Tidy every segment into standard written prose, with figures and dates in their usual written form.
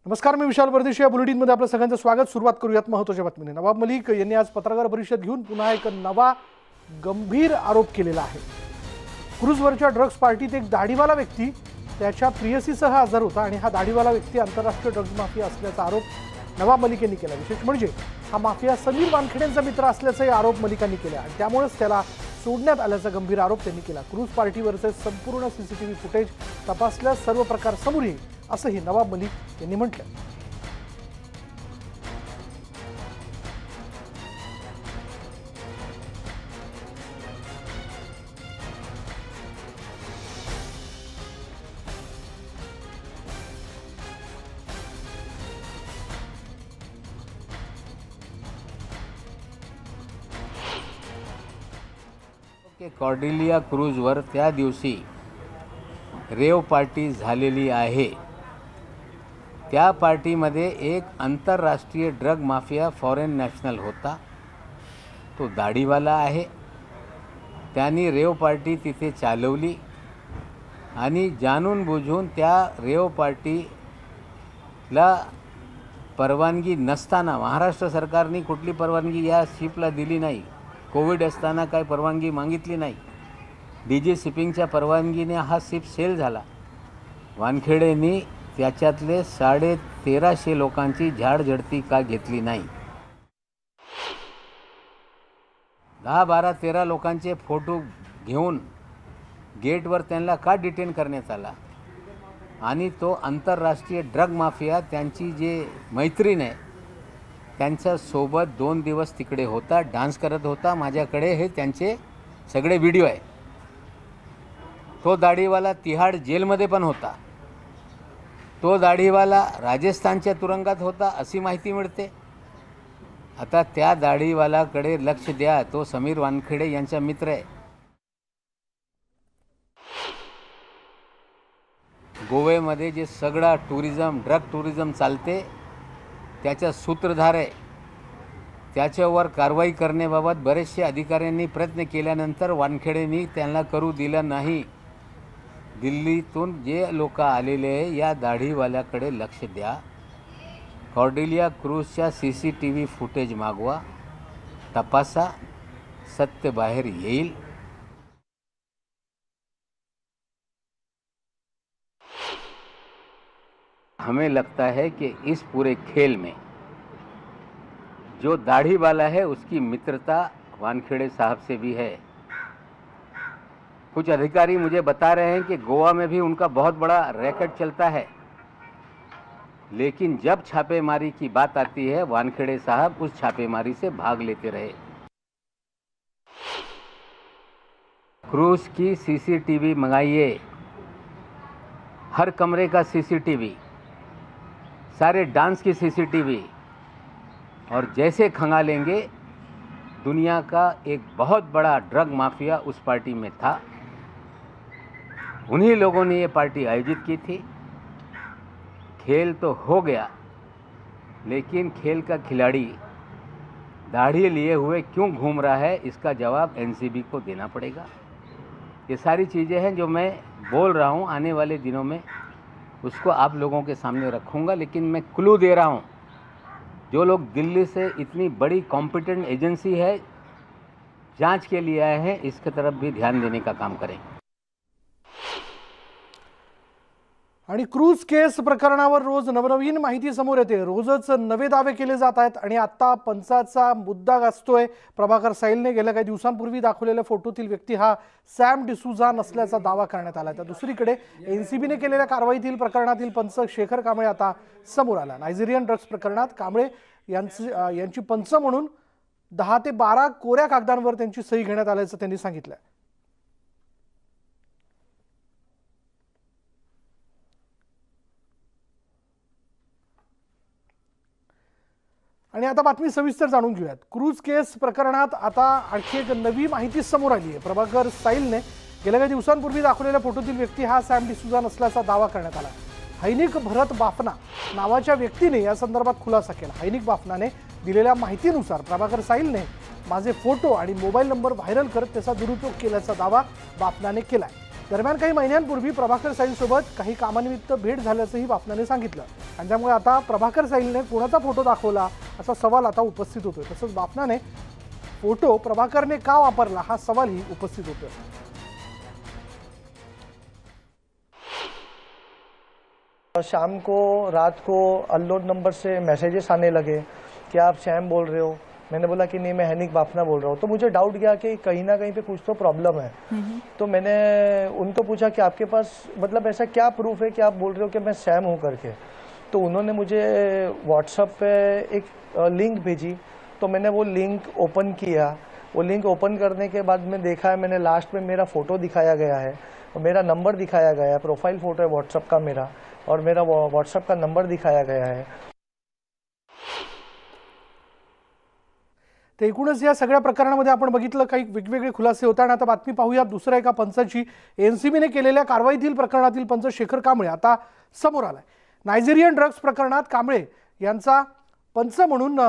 नमस्कार, मी विशाल परदेशी. या बुलेटिनमध्ये आपलं सगळ्यांचं स्वागत. सुरुवात करूयात महत्त्वाच्या बातमीने. नवाब मलिक यांनी आज पत्रकार परिषद घेऊन पुन्हा एक नवा गंभीर आरोप केलेला आहे. क्रूजवरच्या ड्रग्ज पार्टीत एक दाढीवाला व्यक्ती त्याच्या प्रियसीसह हजर होता आणि हा दाढीवाला व्यक्ती आंतरराष्ट्रीय ड्रग्ज माफिया असल्याचा आरोप नवाब मलिक यांनी केला. विशेष म्हणजे हा माफिया समीर वानखेडेंचा मित्र असल्याचाही आरोप मलिकांनी केला आणि त्यामुळेच त्याला सोडण्यात आल्याचा गंभीर आरोप त्यांनी केला. क्रूज पार्टीवरचे संपूर्ण सीसीटीव्ही फुटेज तपासल्यास सर्व प्रकार समोर येईल असंही नवाब मलिक यांनी म्हटलं. कॉर्डेलिया क्रूजवर त्या दिवशी रेव पार्टी झालेली आहे. त्या पार्टीमध्ये एक आंतरराष्ट्रीय ड्रग माफिया फॉरेन नॅशनल होता. तो दाढीवाला आहे. त्यांनी रेव पार्टी तिथे चालवली आणि जाणून बुजून त्या रेव पार्टीला परवानगी नसताना महाराष्ट्र सरकारने कुठली परवानगी या शिपला दिली नाही. कोविड असताना काय परवानगी मागितली नाही. डीजी शिपिंगच्या परवानगीने हा शिप सेल झाला. वानखेडेंनी त्याच्यातले 1350 लोकांची झाडझडती का घेतली नाही? 10, 12, 13 लोकांचे फोटो घेऊन गेटवर त्यांना का डिटेन करण्यात आला? आणि तो आंतरराष्ट्रीय ड्रग माफिया त्यांची जे मैत्रीण आहे त्यांच्यासोबत 2 दिवस तिकडे होता, डान्स करत होता. माझ्याकडे हे त्यांचे सगळे व्हिडिओ आहे. तो दाढीवाला तिहाड जेलमध्ये पण होता. तो दाढीवाला राजस्थानच्या तुरुंगात होता अशी माहिती मिळते. आता त्या दाढीवालाकडे लक्ष द्या. तो समीर वानखेडे यांचा मित्र आहे. गोव्यामध्ये जे सगळा ड्रग टुरिझम चालते त्याचा सूत्रधार आहे. त्याच्यावर कारवाई करण्याबाबत बरेचसे अधिकाऱ्यांनी प्रयत्न केल्यानंतर वानखेडेंनी त्यांना करू दिलं नाही. दिल्लीतून जे लोक आलेले आहे या दाढीवाल्याकडे लक्ष द्या. कॉर्डेलिया क्रूजच्या सीसीटीव्ही फुटेज मागवा, तपासा, सत्य बाहेर येईल. हमें लगता है कि इस पूरे खेल में जो दाढ़ी वाला है उसकी मित्रता वानखेड़े साहब से भी है. कुछ अधिकारी मुझे बता रहे हैं कि गोवा में भी उनका बहुत बड़ा रैकेट चलता है. लेकिन जब छापेमारी की बात आती है वानखेड़े साहब उस छापेमारी से भाग लेते रहे. क्रूज की सीसीटीवी मंगाइए, हर कमरे का सीसीटीवी, सारे डांस की सीसीटीवी, और जैसे खंगालेंगे दुनिया का एक बहुत बड़ा ड्रग माफिया उस पार्टी में था. उन्हीं लोगों ने ये पार्टी आयोजित की थी. खेल तो हो गया, लेकिन खेल का खिलाड़ी दाढ़ी लिए हुए क्यों घूम रहा है इसका जवाब एनसीबी को देना पड़ेगा. ये सारी चीज़ें हैं जो मैं बोल रहा हूँ. आने वाले दिनों में उसको आप लोगों के सामने रखूँगा. लेकिन मैं क्लू दे रहा हूँ, जो लोग दिल्ली से इतनी बड़ी कॉम्पिटेंट एजेंसी है जांच के लिए आए हैं, इसके तरफ भी ध्यान देने का काम करें. आणि क्रूज केस प्रकरणावर रोज नवनवीन माहिती समोर येते. रोजच नवे दावे केले जात आहेत आणि आता पंचाचा मुद्दा गाजतोय. प्रभाकर साहिलने गेल्या काही दिवसांपूर्वी दाखवलेल्या फोटोतील व्यक्ती हा सॅम डिसूजा नसल्याचा दावा करण्यात आला. तर दुसरीकडे एनसीबीने केलेल्या कारवाईतील प्रकरणातील पंच शेखर कांबळे आता समोर आला. नायजेरियन ड्रग्ज प्रकरणात कांबळे यांची पंच म्हणून 10 ते 12 कोऱ्या कागदांवर त्यांची सही घेण्यात आल्याचं त्यांनी सांगितलं. आणि आता बातमी सविस्तर जाणून घेऊयात. क्रूज केस प्रकरणात आता आणखी एक नवी माहिती समोर आली आहे. प्रभाकर साहिलने गेल्या काही दिवसांपूर्वी दाखवलेल्या फोटोतील व्यक्ती हा सॅम डिसूजा नसल्याचा दावा करण्यात आला. हैनिक भरत बाफना नावाच्या व्यक्तीने या संदर्भात खुलासा केला. हैनिक बाफनाने दिलेल्या माहितीनुसार प्रभाकर साहिलने माझे फोटो आणि मोबाईल नंबर व्हायरल करत त्याचा दुरुपयोग केल्याचा दावा बाफनाने केलाय. दरम्यान काही महिन्यांपूर्वी प्रभाकर साईंसोबत काही कामानिमित्त भेट झाल्याचंही बापनाने सांगितलं आणि त्यामुळे आता प्रभाकर साईंने कोणाचा फोटो दाखवला असा सवाल आता उपस्थित होतोय। तसंच बापनाने फोटो प्रभाकरने का वापरला हा सवालही उपस्थित होतोय। शाम को रात को अननोन नंबर से मैसेजेस आने लगे कि आप शैम बोल रहे हो। मैंने बोला कि नहीं, मैं हैनिक बाफना बोल रहा हूँ। तो मुझे डाउट गया कि कहीं ना कहीं पे कुछ तो प्रॉब्लम है। तो मैंने उनको पूछा कि आपके पास मतलब ऐसा क्या प्रूफ है कि आप बोल रहे हो कि मैं सैम हूँ करके। तो उन्होंने मुझे व्हाट्सएप पे एक लिंक भेजी। तो मैंने वो लिंक ओपन किया। वो लिंक ओपन करने के बाद मैं देखा है, मैंने लास्ट में मेरा फ़ोटो दिखाया गया है, मेरा नंबर दिखाया गया है, प्रोफाइल फ़ोटो है व्हाट्सएप का मेरा, और मेरा व्हाट्सएप का नंबर दिखाया गया है। तर एकूणच या सगळ्या प्रकरणामध्ये आपण बघितलं काही वेगवेगळे खुलासे होते आणि आता बातमी पाहूया दुसऱ्या एका पंचाची। एनसीबीने केलेल्या कारवाईतील प्रकरणातील पंच शेखर कांबळे आता समोर आलाय। नायजेरियन ड्रग्ज प्रकरणात कांबळे यांचा पंच म्हणून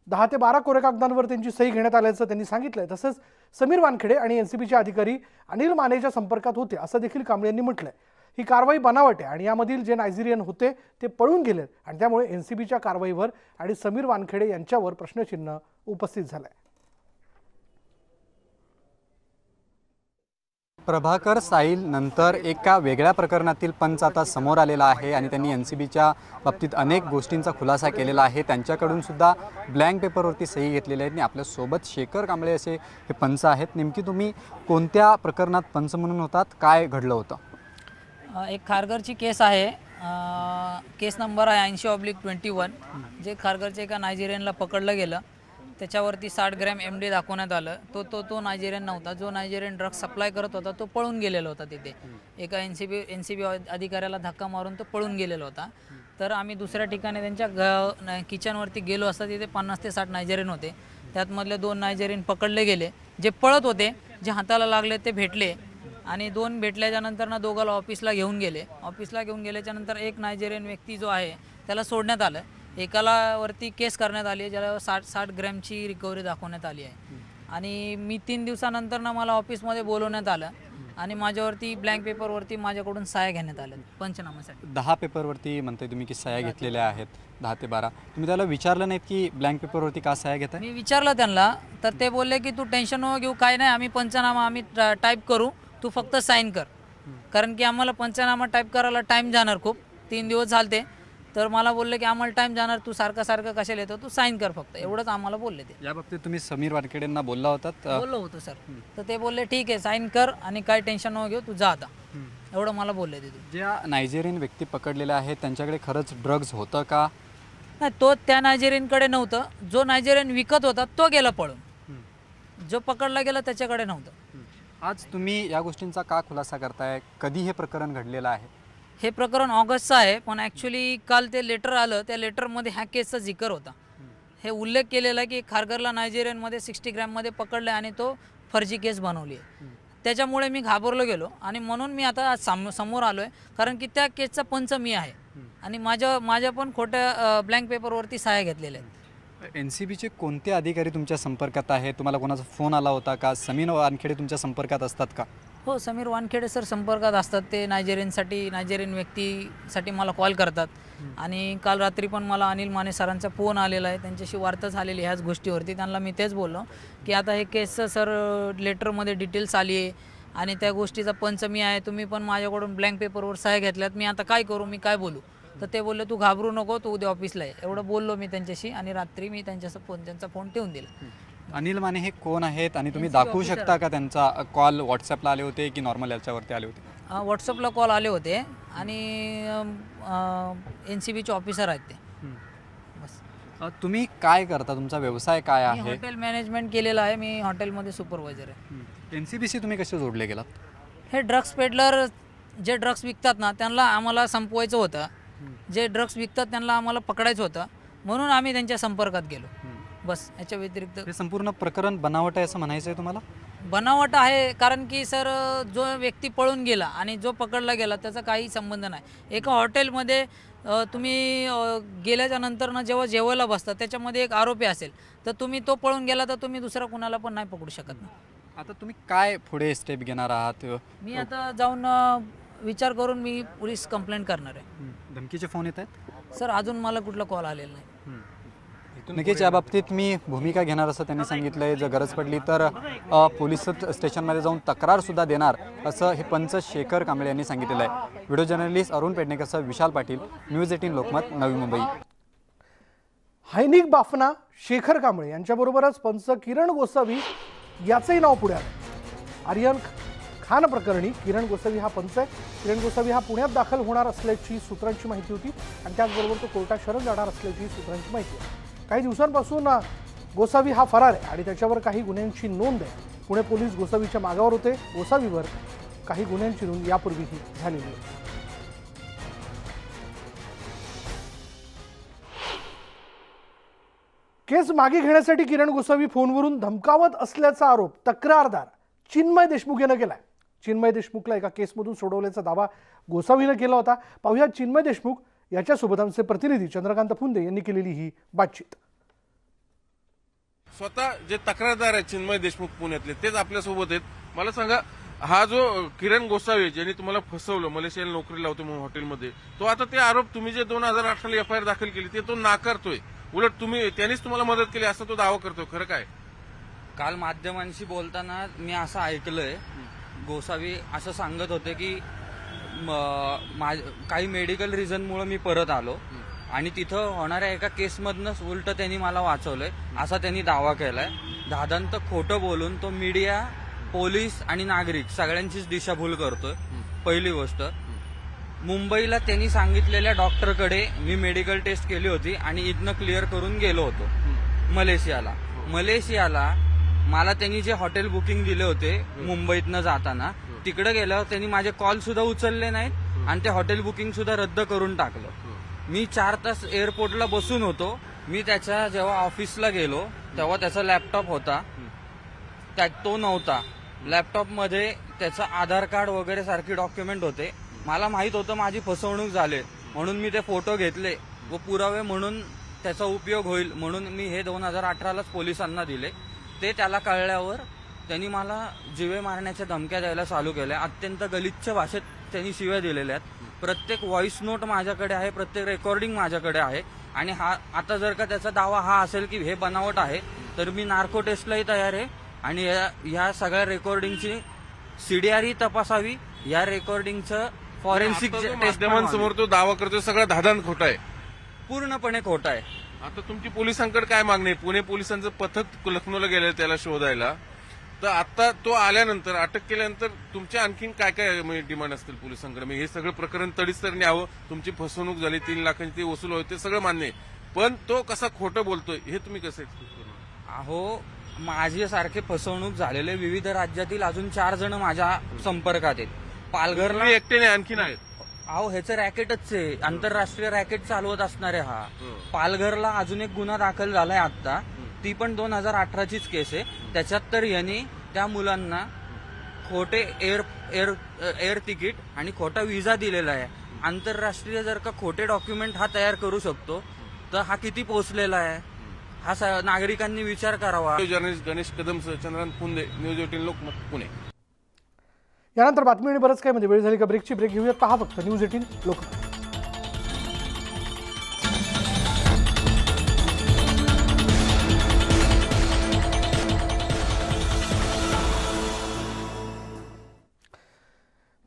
10 ते 12 कोऱ्या कागदांवर त्यांची सही घेण्यात आल्याचं त्यांनी सांगितलंय। तसंच समीर वानखेडे आणि एनसीबीचे अधिकारी अनिल मानेच्या संपर्कात होते असं देखील कांबळे यांनी म्हटलंय। ही कारवाई बनावट आहे आणि यामधील जे नायजेरियन होते ते पळून गेलेत आणि त्यामुळे एनसीबीच्या कारवाईवर आणि समीर वानखेडे यांच्यावर प्रश्नचिन्ह उपस्थित झालंय। प्रभाकर साहिल नंतर एका वेगळ्या प्रकरणातील पंच आता समोर आलेला आहे आणि त्यांनी एनसीबीच्या बाबतीत अनेक गोष्टींचा खुलासा केलेला आहे। त्यांच्याकडून सुद्धा ब्लँक पेपरवरती सही घेतलेली आहे आणि आपल्या सोबत शेखर कांबळे असे हे पंच आहेत। नेमकी तुम्ही कोणत्या प्रकरणात पंच म्हणून होतात, काय घडलं होतं? एक खारघरची केस आहे, केस नंबर आहे 80/21, जे खारघरचे एका नायजेरियनला पकडलं गेलं। त्याच्यावरती 60 ग्रॅम MD दाखवण्यात आलं। तो नायजेरियन नव्हता। जो नायजेरियन ड्रग्स सप्लाय करत होता तो पळून गेलेला होता। तिथे एका एनसीबी अधिकाऱ्याला धक्का मारून तो पळून गेलेला होता। तर आम्ही दुसऱ्या ठिकाणी त्यांच्या किचनवरती गेलो असता तिथे 50 ते 60 नायजेरियन होते। त्यातमधले 2 नायजेरियन पकडले गेले। जे पळत होते, जे हाताला लागले ते भेटले आणि 2 भेटल्याच्या नंतर ना दोघाला ऑफिसला घेऊन गेले। ऑफिसला घेऊन गेल्याच्या नंतर एक नायजेरियन व्यक्ती जो आहे त्याला सोडण्यात आलं। एकाला वरती केस करण्यात आली, ज्याला 60 ग्रॅमची रिकव्हरी दाखवण्यात आली आहे। आणि मी 3 दिवसानंतर ना मला ऑफिसमध्ये बोलवण्यात आलं आणि माझ्यावरती ब्लँक पेपरवरती माझ्याकडून सह्या घेण्यात आल्या पंचनाम्यासाठी। 10 पेपरवरती म्हणते तुम्ही की सह्या घेतलेल्या आहेत, 10 ते 12। तुम्ही त्याला विचारलं नाहीत की ब्लँक पेपरवरती का सह्या घेताय? मी विचारलं त्यांना, तर ते बोलले की तू टेन्शन नको घेऊ, काय नाही, आम्ही पंचनामा आम्ही टाईप करू, तू फक्त साईन कर। कारण की आम्हाला पंचनामा टाईप करायला टाईम जाणार खूप, 3 दिवस झालते। तर मला बोलले की आम्हाला टाईम जाणार, तू सारखं कशाला येतो, तू साईन कर फक्त, एवढंच आम्हाला बोलले ते। या बाबतीत तुम्ही समीर वानखेडेंना बोलला होतात? बोललो होतो सर। तर ते बोलले ठीक आहे, साईन कर आणि काय टेन्शन नको घेऊ, तू जा आता, एवढं मला बोलले ते। ज्या नायजेरियन व्यक्ती पकडलेल्या आहेत त्यांच्याकडे खरंच ड्रग्ज होतं का? नाही, तो त्या नायजेरियनकडे नव्हतं। जो नायजेरियन विकत होता तो गेला पळून, जो पकडला गेला त्याच्याकडे नव्हतं। आज तुम्ही या गोष्टींचा का खुलासा करताय? कधी हे प्रकरण घडलेलं आहे? हे प्रकरण ऑगस्टचं आहे, पण ॲक्च्युली काल ते लेटर आलं, त्या लेटरमध्ये ह्या केसचा जिकर होता। हे उल्लेख केलेला की खारघरला नायजेरियनमध्ये 60 ग्रॅममध्ये पकडलं आणि तो फर्जी केस बनवली आहे। त्याच्यामुळे मी घाबरलो गेलो आणि म्हणून मी आता समोर आलो आहे, कारण की त्या केसचा पंच मी आहे आणि माझ्या पण खोट्या ब्लँक पेपरवरती सह्या घेतलेल्या आहेत। एनसीबीचे कोणते अधिकारी तुमच्या संपर्कात आहे? तुम्हाला कोणाचा फोन आला होता का? समीर वानखेडे तुमच्या संपर्कात असतात का? हो, समीर वानखेडे सर संपर्कात असतात। ते नायजेरियन व्यक्तीसाठी मला कॉल करतात आणि काल रात्री पण मला अनिल माने सरांचा फोन आलेला आहे, त्यांच्याशी वार्ता झालेली ह्याच गोष्टीवरती। त्यांना मी तेच बोललो की आता हे केसचं सर लेटरमध्ये डिटेल्स आली आहे आणि त्या गोष्टीचा पंच मी आहे, तुम्ही पण माझ्याकडून ब्लँक पेपरवर सह्या घेतल्यात, मी आता काय करू, मी काय बोलू? तर ते बोलले तू घाबरू नको, तू उद्या ऑफिसला आहे, एवढं बोललो मी त्यांच्याशी आणि रात्री मी त्यांचा फोन ठेवून दिला। अनिल माने हे कोण आहेत आणि तुम्ही दाखवू शकता का त्यांचा कॉल व्हॉट्सअपला आले होते की नॉर्मल याच्यावरती आले होते? व्हॉट्सअपला कॉल आले होते आणि एनसीबीचे ऑफिसर आहेत ते। बस। तुम्ही काय करता? तुमचा व्यवसाय काय आहे? हॉटेल मॅनेजमेंट केलेलं आहे, मी हॉटेलमध्ये सुपरवायझर आहे। एनसीबीशी तुम्ही कसे जोडले गेलात? हे ड्रग्स पेडलर जे ड्रग्स विकतात ना त्यांना आम्हाला संपवायचं होतं, जे ड्रग्स विकतात त्यांना आम्हाला पकडायचं होतं, म्हणून आम्ही त्यांच्या संपर्कात गेलो। बस, याच्या व्यतिरिक्त हे संपूर्ण प्रकरण बनावट आहे असं म्हणायचं आहे तुम्हाला? बनावट आहे, कारण की सर जो व्यक्ती पळून गेला आणि जो पकडला गेला त्याचा काही संबंध नाही। एका हॉटेलमध्ये तुम्ही गेल्याच्या नंतर ना जेव्हा जेवायला बसता त्याच्यामध्ये एक आरोपी असेल, तर तुम्ही तो पळून गेला तर तुम्ही दुसरा कुणाला पण नाही पकडू शकत ना। आता तुम्ही काय पुढे स्टेप घेणार आहात? मी आता जाऊन विचार करून मी पोलीस कंप्लेंट करणार आहे. धमकीचे फोन येत आहेत? सर अजून मला कुठला कॉल आलेला नाही. नक्कीच या बाबतीत मी भूमिका घेणार असं त्यांनी सांगितलंय. जर गरज पडली तर पोलीस स्टेशनमध्ये जाऊन तक्रारसुद्धा देणार असं हे पंच शेखर कांबळे यांनी सांगितलेलं आहे. Video journalist Arun पेडणेकरसह Vishal Patil, news 18 Lokmat, Navi Mumbai. हैनिक Bafna, Shekhar Kamble यांच्याबरोबरच पंच किरण गोसावी याचंही नाव पुढे आलं. आर्यन खान प्रकरणी किरण गोसावी हा पंच आहे. किरण गोसावी हा पुण्यात दाखल होणार असल्याची सूत्रांची माहिती होती आणि त्याचबरोबर तो कोर्टात शरण जाणार असल्याची सूत्रांची माहिती आहे. काही दिवसांपासून गोसावी हा फरार आहे आणि त्याच्यावर काही गुन्ह्यांची नोंद आहे. पुणे पोलीस गोसावीच्या मागावर होते. गोसावीवर काही गुन्ह्यांची नोंद यापूर्वीही झालेली आहे. केस मागे घेण्यासाठी किरण गोसावी फोनवरून धमकावत असल्याचा आरोप तक्रारदार चिन्मय देशमुख यानं केलाय. चिन्मय देशमुखला एका केसमधून सोडवल्याचा दावा गोसावीनं केला होता. पाहूया चिन्मय देशमुख याच्यासोबत आमचे प्रतिनिधी चंद्रकांत फुंदे यांनी केलेली ही बातचीत. स्वतः जे तक्रारदार आहेत चिन्मय देशमुख पुण्यातले तेच आपल्यासोबत आहेत. मला सांगा, हा जो किरण गोसावी ज्यांनी तुम्हाला फसवलं, मलेशियाला नोकरी लावतो म्हणून हॉटेलमध्ये, तो आता ते आरोप तुम्ही जे 2018 एफआयआर दाखल केली ते तो नाकारतोय. उलट त्यांनीच तुम्हाला मदत केली असं तो दावा करतोय. खरं काय? काल माध्यमांशी बोलताना मी असं ऐकलंय, गोसावी असं सांगत होते की काही मेडिकल रिझनमुळे मी परत आलो आणि तिथं होणाऱ्या एका केसमधनंच उलट त्यांनी मला वाचवलंय असा त्यांनी दावा केलाय. दादांत खोटं बोलून तो मीडिया, पोलीस आणि नागरिक सगळ्यांचीच दिशाभूल करतोय. पहिली गोष्ट, मुंबईला त्यांनी सांगितलेल्या डॉक्टरकडे मी मेडिकल टेस्ट केली होती आणि इथनं क्लिअर करून गेलो होतो मलेशियाला मला त्यांनी जे हॉटेल बुकिंग दिले होते मुंबईतनं जाताना, तिकडे गेल्यावर त्यांनी माझे कॉल सुद्धा उचलले नाहीत आणि ते हॉटेल बुकिंग सुद्धा रद्द करून टाकलं. मी 4 तास एअरपोर्टला बसून होतो. मी त्याच्या जेव्हा ऑफिसला गेलो तेव्हा त्याचा लॅपटॉप होता, तो नव्हता. लॅपटॉपमध्ये त्याचं आधार कार्ड वगैरे सारखी डॉक्युमेंट होते. मला माहित होतं माझी फसवणूक झाली म्हणून मी ते फोटो घेतले व पुरावे म्हणून त्याचा उपयोग होईल म्हणून मी हे 2018लाच पोलिसांना दिले. ते त्याला कळल्यावर त्यांनी मला जीवे मारण्याच्या धमक्या द्यायला चालू केल्या. अत्यंत गलिच्छ भाषेत त्यांनी शिव्या दिलेल्या आहेत. प्रत्येक व्हॉइस नोट माझ्याकडे आहे, प्रत्येक रेकॉर्डिंग माझ्याकडे आहे. आणि आता जर का त्याचा दावा हा असेल की हे बनावट आहे तर मी नार्को टेस्टलाही तयार आहे आणि या सगळ्या रेकॉर्डिंगची सीडीआरही तपासावी. या रेकॉर्डिंगचं फॉरेन्सिक माध्यमांसमोर तो दावा करतोय सगळं धादान खोटं आहे, पूर्णपणे खोटं आहे. आता तुमची पोलिसांकडे काय मागणी आहे? पुणे पोलिसांचं पथक लखनौला गेलं त्याला शोधायला, तर आता तो आल्यानंतर, अटक केल्यानंतर तुमच्या आणखीन काय काय डिमांड असतील पोलिसांकडे? हे सगळं प्रकरण तडीस तर न्यावं, तुमची फसवणूक झाली, 3 लाखांची ती वसूल होते, ते सगळं मान्य आहे, पण तो कसा खोटं बोलतोय हे तुम्ही कसं एक्सप्लेन करणार? अहो, माझ्यासारखे फसवणूक झालेले विविध राज्यातील अजून 4 जण माझ्या संपर्कात आहेत. पालघरला एकट्याने आणखीन आहेत. अहो, ह्याचं रॅकेटच आहे, आंतरराष्ट्रीय रॅकेट चालवत असणारे हा. पालघरला अजून एक गुन्हा दाखल झालाय आता, ती पण 2018चीच केस आहे. त्याच्यात तर यांनी त्या मुलांना खोटे एअर तिकीट आणि खोटा व्हिसा दिलेला आहे. आंतरराष्ट्रीय जर का खोटे डॉक्युमेंट हा तयार करू शकतो तर हा किती पोहोचलेला आहे हा नागरिकांनी विचार करावा. Journalist Ganesh Kadam, Chandrakant Phunde, news 18 Lokmat, Pune. यानंतर बातमी आणि बरंच काय मध्ये वेळ झाली का ब्रेकची? ब्रेक घेऊया. पहा फक्त न्यूज 18 लोकमत.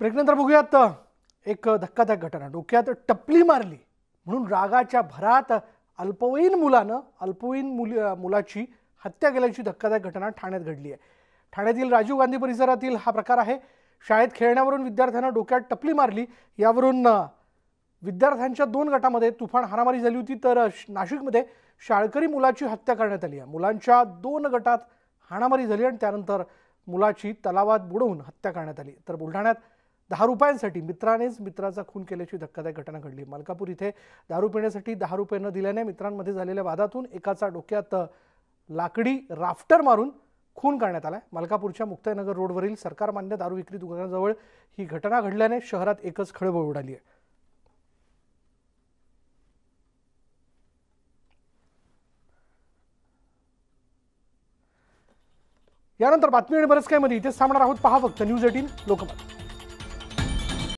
ब्रेकनंतर बघूयात एक धक्कादायक घटना. डोक्यात टपली मारली म्हणून रागाच्या भरात अल्पवयीन मुलाची हत्या केल्याची धक्कादायक घटना ठाण्यात घडली आहे. ठाण्यातील राजीव गांधी परिसरातील हा प्रकार आहे. शाळेत खेळण्यावरून विद्यार्थ्यांना डोक्यात टपली मारली. यावरून विद्यार्थ्यांच्या 2 गटामध्ये तुफान हाणामारी झाली होती. तर नाशिकमध्ये शाळकरी मुलाची हत्या करण्यात आली आहे. मुलांच्या 2 गटात हाणामारी झाली आणि त्यानंतर मुलाची तलावात बुडवून हत्या करण्यात आली. तर बुलढाण्यात 10 रुपयांसाठी मित्रानेच मित्राचा खून केल्याची धक्कादायक घटना घडली. मलकापूर इथे दारू पिण्यासाठी 10 रुपये न दिल्याने मित्रांमध्ये झालेल्या वादातून एकाचा डोक्यात लाकडी राफ्टर मारून खून करण्यात आला. मलकापूरच्या मुक्ताईनगर रोडवरील सरकारमान्य दारू विक्री दुकानाजवळ ही घटना घडल्याने शहरात एकच खळबळ उडाली आहे. यानंतर बातमी आणि बरंच काय मध्ये इथेच थांबणार आहोत. पहा फक्त न्यूज 18 लोकमत.